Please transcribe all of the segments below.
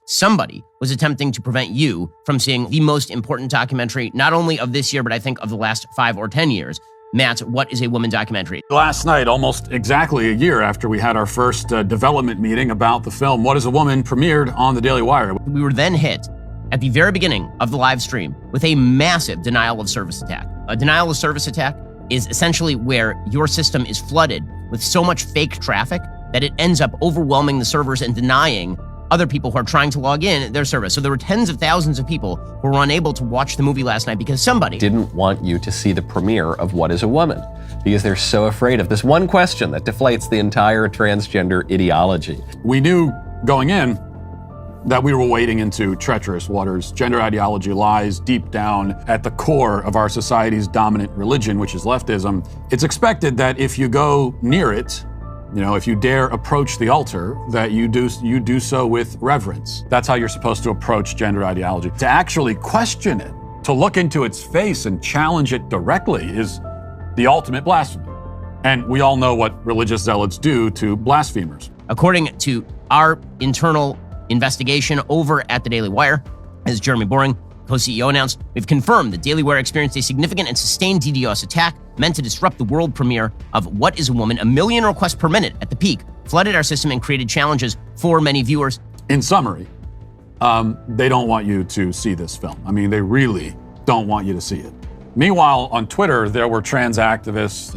somebody was attempting to prevent you from seeing the most important documentary, not only of this year, but I think of the last 5 or 10 years. Matt, What is a Woman documentary? Last night, almost exactly a year after we had our first development meeting about the film What is a Woman premiered on the Daily Wire. We were then hit at the very beginning of the live stream with a massive denial of service attack. A denial of service attack is essentially where your system is flooded with so much fake traffic that it ends up overwhelming the servers and denying other people who are trying to log in their service. So there were tens of thousands of people who were unable to watch the movie last night because somebody didn't want you to see the premiere of What is a Woman because they're so afraid of this one question that deflates the entire transgender ideology. We knew going in that we were wading into treacherous waters. Gender ideology lies deep down at the core of our society's dominant religion, which is leftism. It's expected that if you go near it, if you dare approach the altar, that you do so with reverence. That's how you're supposed to approach gender ideology. To actually question it, to look into its face and challenge it directly is the ultimate blasphemy. And we all know what religious zealots do to blasphemers. According to our internal investigation over at the Daily Wire, as Jeremy Boring, co-CEO, announced, we've confirmed that Daily Wire experienced a significant and sustained DDoS attack meant to disrupt the world premiere of What is a Woman. 1 million requests per minute at the peak flooded our system and created challenges for many viewers. In summary, they don't want you to see this film. I mean, they really don't want you to see it. Meanwhile, on Twitter, there were trans activists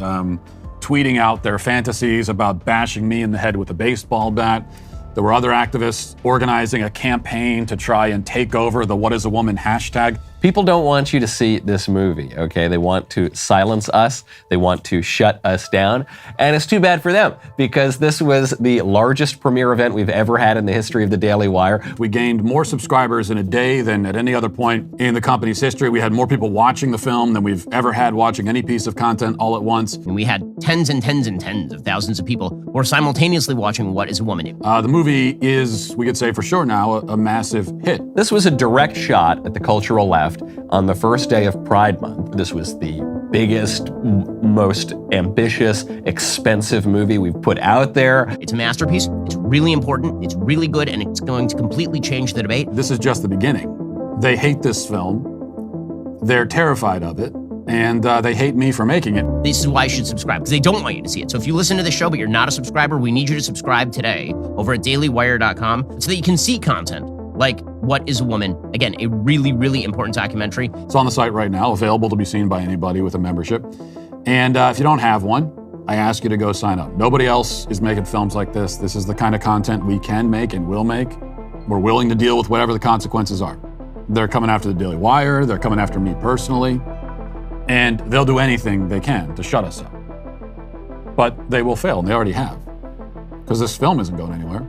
tweeting out their fantasies about bashing me in the head with a baseball bat. There were other activists organizing a campaign to try and take over the What is a Woman hashtag. People don't want you to see this movie, okay? They want to silence us. They want to shut us down. And it's too bad for them because this was the largest premiere event we've ever had in the history of the Daily Wire. We gained more subscribers in a day than at any other point in the company's history. We had more people watching the film than we've ever had watching any piece of content all at once. And we had tens and tens and tens of thousands of people who were simultaneously watching What is a Woman. The movie is, we could say for sure now, a massive hit. This was a direct shot at the cultural left on the first day of Pride Month. This was the biggest, most ambitious, expensive movie we've put out there. It's a masterpiece. It's really important. It's really good, and it's going to completely change the debate. This is just the beginning. They hate this film. They're terrified of it. And they hate me for making it. This is why you should subscribe, because they don't want you to see it. So if you listen to the show but you're not a subscriber, we need you to subscribe today over at dailywire.com so that you can see content like What is a Woman? Again, a really, really important documentary. It's on the site right now, available to be seen by anybody with a membership. And if you don't have one, I ask you to go sign up. Nobody else is making films like this. This is the kind of content we can make and will make. We're willing to deal with whatever the consequences are. They're coming after the Daily Wire. They're coming after me personally. And they'll do anything they can to shut us up. But they will fail, and they already have. Because this film isn't going anywhere.